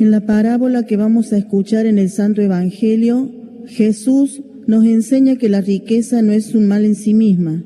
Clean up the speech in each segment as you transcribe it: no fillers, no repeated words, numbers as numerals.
En la parábola que vamos a escuchar en el Santo Evangelio, Jesús nos enseña que la riqueza no es un mal en sí misma,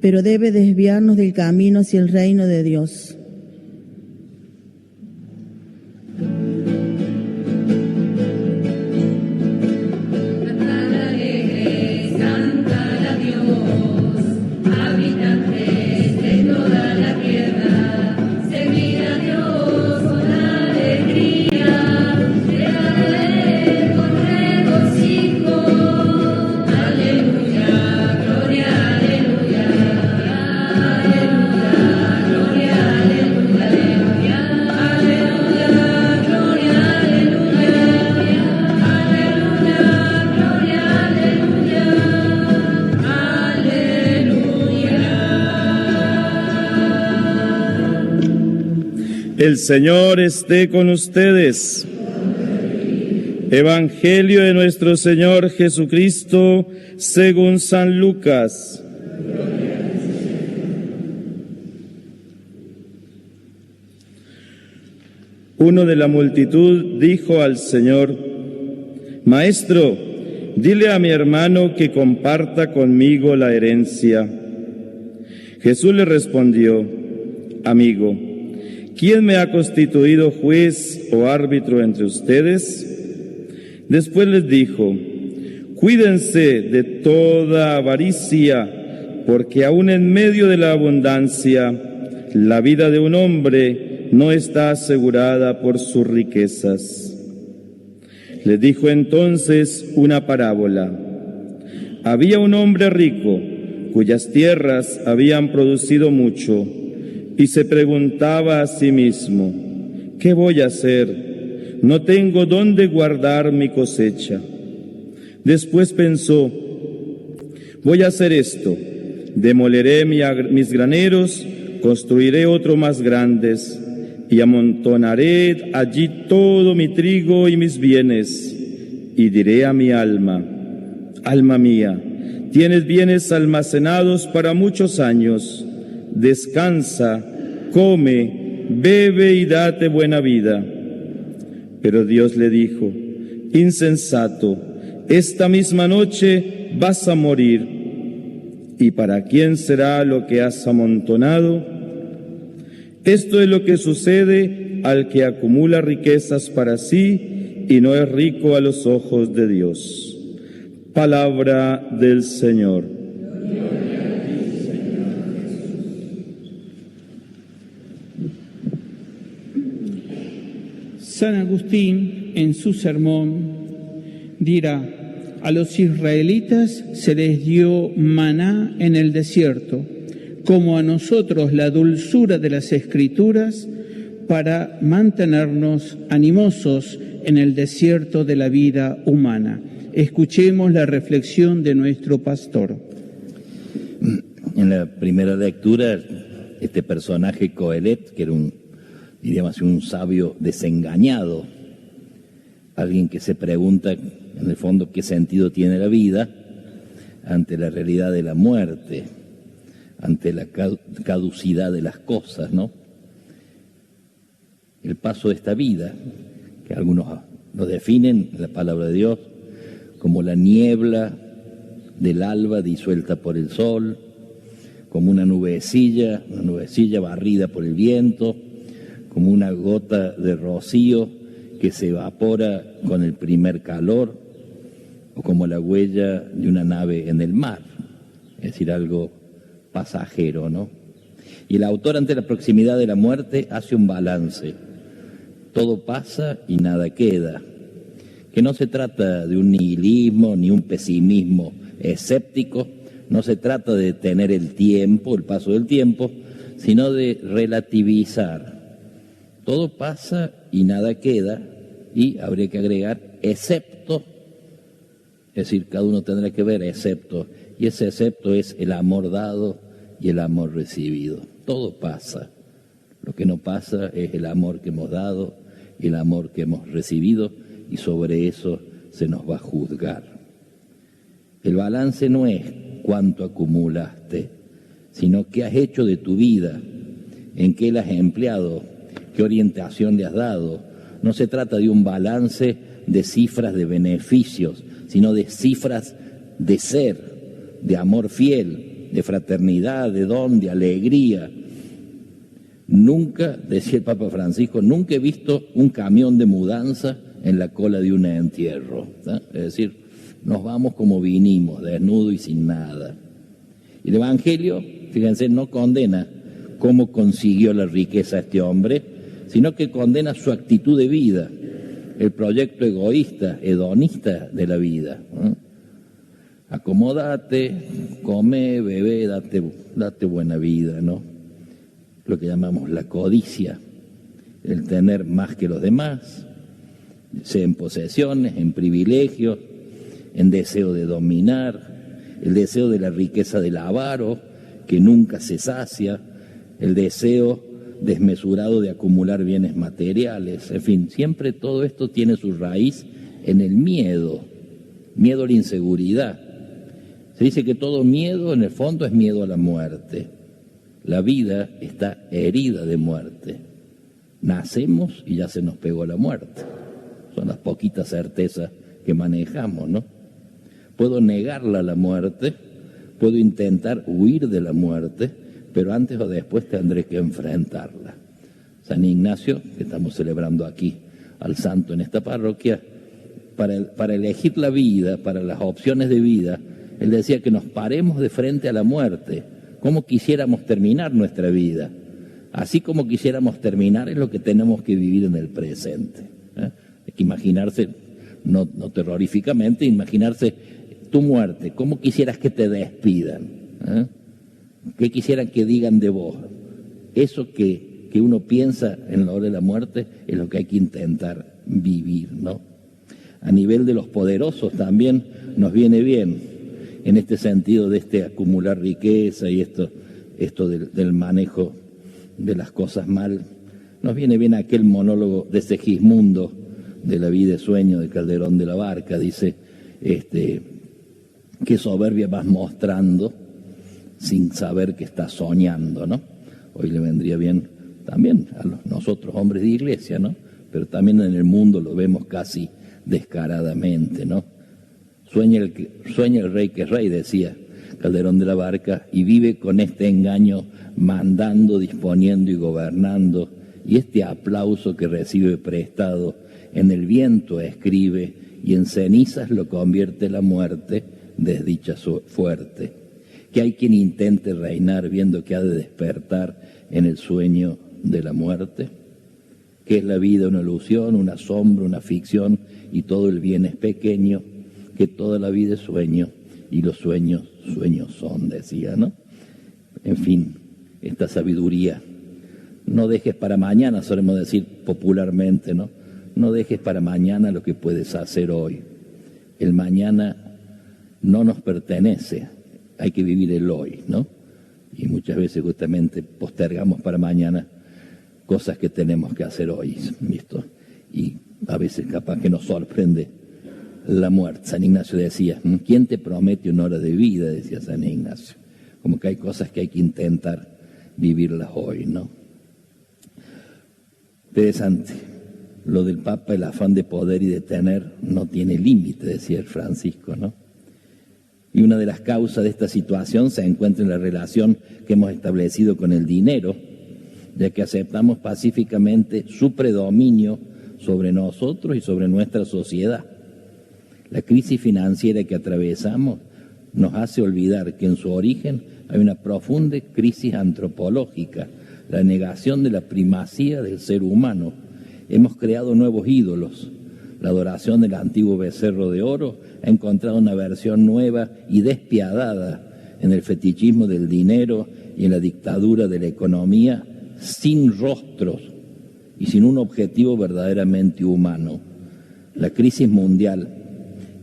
pero debe desviarnos del camino hacia el reino de Dios. El Señor esté con ustedes. Evangelio de nuestro Señor Jesucristo según San Lucas. Uno de la multitud dijo al Señor: Maestro, dile a mi hermano que comparta conmigo la herencia. Jesús le respondió: Amigo, ¿quién me ha constituido juez o árbitro entre ustedes? Después les dijo: Cuídense de toda avaricia, porque aun en medio de la abundancia, la vida de un hombre no está asegurada por sus riquezas. Les dijo entonces una parábola. Había un hombre rico, cuyas tierras habían producido mucho, y se preguntaba a sí mismo: ¿qué voy a hacer? No tengo dónde guardar mi cosecha. Después pensó: voy a hacer esto: demoleré mis graneros, construiré otros más grandes, y amontonaré allí todo mi trigo y mis bienes, y diré a mi alma: alma mía, tienes bienes almacenados para muchos años. Descansa, come, bebe y date buena vida. Pero Dios le dijo: insensato, esta misma noche vas a morir. ¿Y para quién será lo que has amontonado? Esto es lo que sucede al que acumula riquezas para sí y no es rico a los ojos de Dios. Palabra del Señor. San Agustín, en su sermón, dirá: a los israelitas se les dio maná en el desierto, como a nosotros la dulzura de las Escrituras, para mantenernos animosos en el desierto de la vida humana. Escuchemos la reflexión de nuestro pastor. En la primera lectura, este personaje Coelet, que era diríamos un sabio desengañado, alguien que se pregunta en el fondo qué sentido tiene la vida ante la realidad de la muerte, ante la caducidad de las cosas, ¿no? El paso de esta vida, que algunos lo definen, la palabra de Dios, como la niebla del alba disuelta por el sol, como una nubecilla barrida por el viento, como una gota de rocío que se evapora con el primer calor, o como la huella de una nave en el mar, es decir, algo pasajero, ¿no? Y el autor, ante la proximidad de la muerte, hace un balance. Todo pasa y nada queda. Que no se trata de un nihilismo ni un pesimismo escéptico, no se trata de detener el tiempo, el paso del tiempo, sino de relativizar. Todo pasa y nada queda, y habría que agregar excepto, es decir, cada uno tendrá que ver excepto, y ese excepto es el amor dado y el amor recibido. Todo pasa. Lo que no pasa es el amor que hemos dado y el amor que hemos recibido, y sobre eso se nos va a juzgar. El balance no es cuánto acumulaste, sino qué has hecho de tu vida, en qué la has empleado, qué orientación le has dado, No se trata de un balance de cifras de beneficios, sino de cifras de ser, de amor fiel, de fraternidad, de don, de alegría. Nunca, decía el Papa Francisco, nunca he visto un camión de mudanza en la cola de un entierro, ¿sí? Es decir, nos vamos como vinimos, desnudos y sin nada. Y el Evangelio, fíjense, no condena cómo consiguió la riqueza este hombre, sino que condena su actitud de vida, el proyecto egoísta, hedonista de la vida. Acomódate, come, bebé, date buena vida, ¿no? Lo que llamamos la codicia, el tener más que los demás, sea en posesiones, en privilegios, en deseo de dominar, el deseo de la riqueza del avaro, que nunca se sacia, el deseo desmesurado de acumular bienes materiales, en fin, siempre todo esto tiene su raíz en el miedo a la inseguridad. Se dice que todo miedo en el fondo es miedo a la muerte. La vida está herida de muerte. Nacemos y ya se nos pegó la muerte. Son las poquitas certezas que manejamos, ¿no? Puedo negarla la muerte, puedo intentar huir de la muerte, pero antes o después tendré que enfrentarla. San Ignacio, que estamos celebrando aquí al santo en esta parroquia, para elegir la vida, para las opciones de vida, él decía que nos paremos de frente a la muerte, como quisiéramos terminar nuestra vida. Así como quisiéramos terminar es lo que tenemos que vivir en el presente. Hay que imaginarse, no terroríficamente, imaginarse tu muerte, cómo quisieras que te despidan, qué quisieran que digan de vos. Eso que uno piensa en la hora de la muerte es lo que hay que intentar vivir, ¿no? A nivel de los poderosos también nos viene bien, en este sentido de este acumular riqueza y esto del manejo de las cosas mal, nos viene bien aquel monólogo de Segismundo de La vida y sueño de Calderón de la Barca. Dice, qué soberbia vas mostrando sin saber que estás soñando, ¿no? Hoy le vendría bien también a nosotros, hombres de iglesia, ¿no? Pero también en el mundo lo vemos casi descaradamente, ¿no? Sueña el rey que es rey, decía Calderón de la Barca, y vive con este engaño mandando, disponiendo y gobernando, y este aplauso que recibe prestado en el viento escribe, y en cenizas lo convierte la muerte, desdicha fuerte. Que hay quien intente reinar viendo que ha de despertar en el sueño de la muerte, que es la vida una ilusión, una sombra, una ficción, y todo el bien es pequeño, que toda la vida es sueño, y los sueños, sueños son, decía, ¿no? En fin, esta sabiduría, no dejes para mañana, solemos decir popularmente, ¿no? No dejes para mañana lo que puedes hacer hoy. El mañana no nos pertenece, hay que vivir el hoy, ¿no? Y muchas veces justamente postergamos para mañana cosas que tenemos que hacer hoy, ¿visto? Y a veces capaz que nos sorprende la muerte. San Ignacio decía, ¿quién te promete una hora de vida? Decía San Ignacio. Como que hay cosas que hay que intentar vivirlas hoy, ¿no? Interesante. Lo del Papa, el afán de poder y de tener no tiene límite, decía el Francisco, ¿no? Y una de las causas de esta situación se encuentra en la relación que hemos establecido con el dinero, ya que aceptamos pacíficamente su predominio sobre nosotros y sobre nuestra sociedad. La crisis financiera que atravesamos nos hace olvidar que en su origen hay una profunda crisis antropológica, la negación de la primacía del ser humano. Hemos creado nuevos ídolos. La adoración del antiguo becerro de oro ha encontrado una versión nueva y despiadada en el fetichismo del dinero y en la dictadura de la economía sin rostros y sin un objetivo verdaderamente humano. La crisis mundial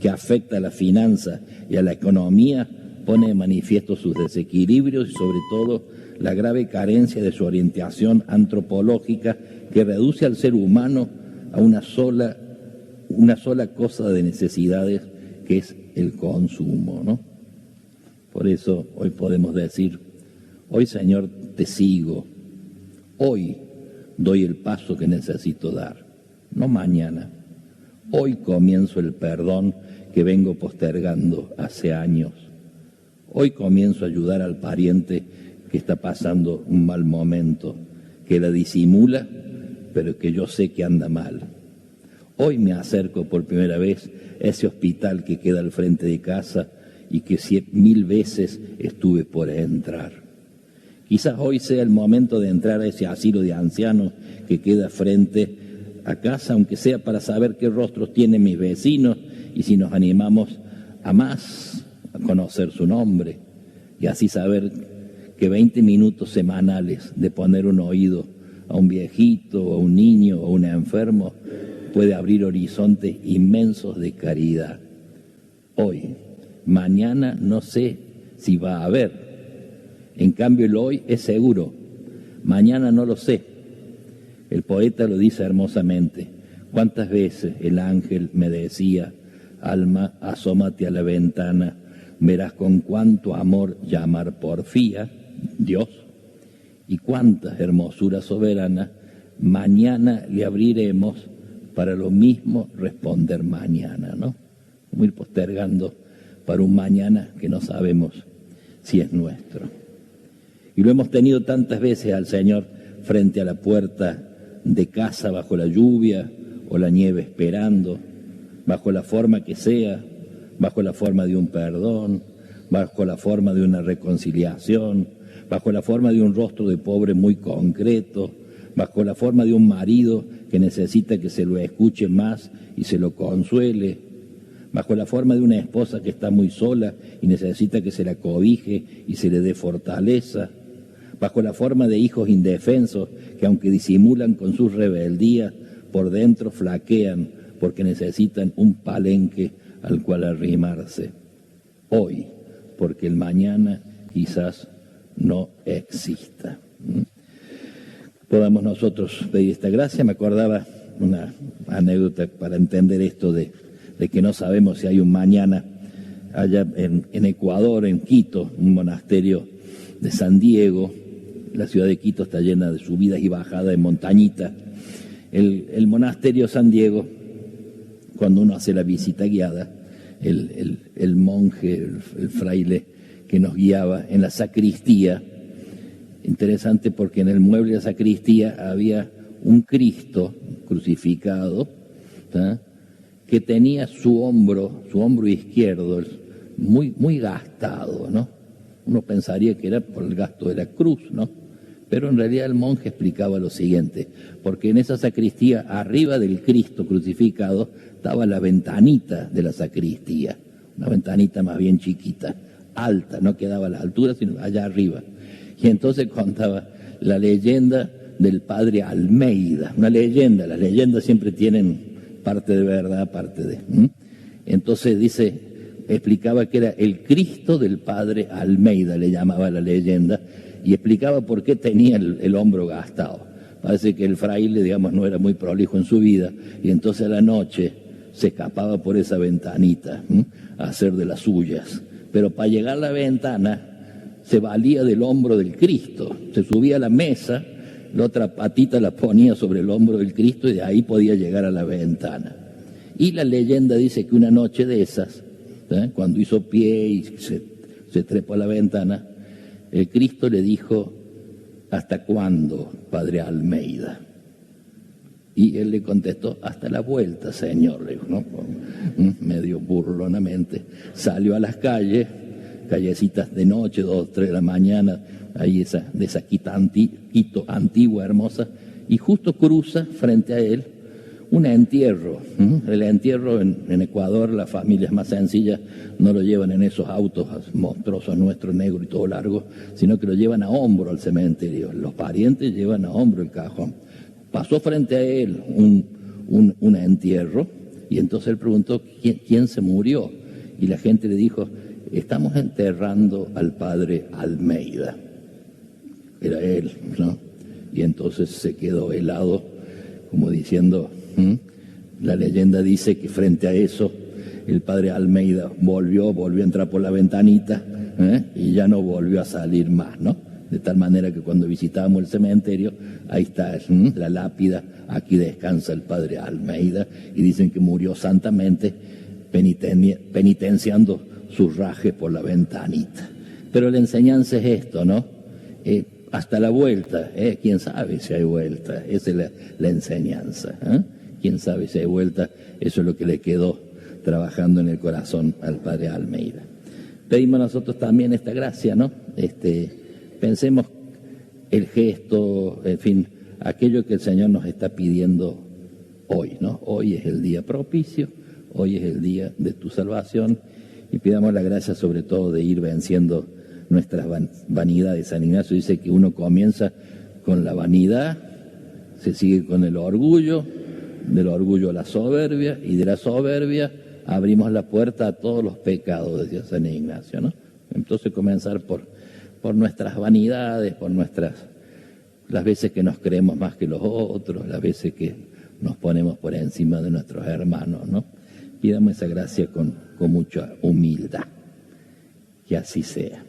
que afecta a la finanza y a la economía pone de manifiesto sus desequilibrios y sobre todo la grave carencia de su orientación antropológica que reduce al ser humano a una sola cosa de necesidades, que es el consumo, ¿no? Por eso hoy podemos decir, hoy Señor te sigo, hoy doy el paso que necesito dar. no mañana. Hoy comienzo el perdón que vengo postergando hace años. Hoy comienzo a ayudar al pariente que está pasando un mal momento, que la disimula, pero que yo sé que anda mal. Hoy me acerco por primera vez a ese hospital que queda al frente de casa y que 1000 veces estuve por entrar. Quizás hoy sea el momento de entrar a ese asilo de ancianos que queda frente a casa, aunque sea para saber qué rostros tienen mis vecinos y si nos animamos a más, a conocer su nombre y así saber que 20 minutos semanales de poner un oído a un viejito, o a un niño, o a un enfermo, puede abrir horizontes inmensos de caridad. Hoy, mañana no sé si va a haber. En cambio el hoy es seguro, mañana no lo sé. El poeta lo dice hermosamente. ¿Cuántas veces el ángel me decía, alma, asómate a la ventana, verás con cuánto amor llamar porfía, Dios, y cuántas hermosuras soberanas mañana le abriremos para lo mismo responder mañana, ¿no? Como ir postergando para un mañana que no sabemos si es nuestro. Y lo hemos tenido tantas veces al Señor frente a la puerta de casa bajo la lluvia o la nieve esperando, bajo la forma que sea, bajo la forma de un perdón, bajo la forma de una reconciliación, bajo la forma de un rostro de pobre muy concreto, bajo la forma de un marido que necesita que se lo escuche más y se lo consuele, bajo la forma de una esposa que está muy sola y necesita que se la cobije y se le dé fortaleza, bajo la forma de hijos indefensos que aunque disimulan con sus rebeldías, por dentro flaquean porque necesitan un palenque al cual arrimarse. Hoy, porque el mañana quizás no exista. Podamos nosotros pedir esta gracia. Me acordaba una anécdota para entender esto de que no sabemos si hay un mañana. Allá en Ecuador, en Quito, un monasterio de San Diego. La ciudad de Quito está llena de subidas y bajadas, de montañitas. El monasterio San Diego, cuando uno hace la visita guiada, el monje, el fraile que nos guiaba en la sacristía, interesante porque en el mueble de la sacristía había un Cristo crucificado, ¿tá?, que tenía su hombro izquierdo muy gastado, ¿no? Uno pensaría que era por el gasto de la cruz, ¿no? Pero en realidad el monje explicaba lo siguiente, porque en esa sacristía, arriba del Cristo crucificado, estaba la ventanita de la sacristía, una ventanita más bien chiquita, alta, no quedaba a la altura, sino allá arriba. Y entonces contaba la leyenda del padre Almeida, una leyenda, las leyendas siempre tienen parte de verdad, parte de... Entonces explicaba que era el Cristo del padre Almeida, le llamaba la leyenda, y explicaba por qué tenía el hombro gastado. Parece que el fraile, digamos, no era muy prolijo en su vida, y entonces a la noche se escapaba por esa ventanita a hacer de las suyas. Pero para llegar a la ventana se valía del hombro del Cristo, se subía a la mesa, la otra patita la ponía sobre el hombro del Cristo y de ahí podía llegar a la ventana. Y la leyenda dice que una noche de esas, cuando hizo pie y se trepó a la ventana, el Cristo le dijo, ¿hasta cuándo, padre Almeida? Y él le contestó, hasta la vuelta, señor, le dijo, ¿no? Medio burlonamente. Salió a las calles, callecitas de noche, 2, 3 de la mañana, ahí de esa Quito antigua, hermosa, y justo cruza frente a él un entierro. El entierro en Ecuador, las familias más sencillas no lo llevan en esos autos monstruosos nuestros, negros y todo largo, sino que lo llevan a hombro al cementerio. Los parientes llevan a hombro el cajón. Pasó frente a él un entierro y entonces él preguntó ¿quién se murió? Y la gente le dijo, estamos enterrando al padre Almeida. Era él, ¿no? Y entonces se quedó helado, como diciendo, la leyenda dice que frente a eso el padre Almeida volvió a entrar por la ventanita y ya no volvió a salir más, ¿no? de tal manera que cuando visitábamos el cementerio, ahí está la lápida, aquí descansa el padre Almeida, y dicen que murió santamente penitenciando sus rajes por la ventanita. Pero la enseñanza es esto, ¿no? Hasta la vuelta, quién sabe si hay vuelta, esa es la enseñanza, quién sabe si hay vuelta, eso es lo que le quedó trabajando en el corazón al padre Almeida. Pedimos nosotros también esta gracia, ¿no? Pensemos el gesto, en fin, aquello que el Señor nos está pidiendo hoy, ¿no? Hoy es el día propicio, hoy es el día de tu salvación, y pidamos la gracia sobre todo de ir venciendo nuestras vanidades. San Ignacio dice que uno comienza con la vanidad, se sigue con el orgullo, del orgullo a la soberbia, y de la soberbia abrimos la puerta a todos los pecados, decía San Ignacio, ¿no? Entonces comenzar por nuestras vanidades, por las veces que nos creemos más que los otros, las veces que nos ponemos por encima de nuestros hermanos, ¿no? Pidamos esa gracia con mucha humildad. Que así sea.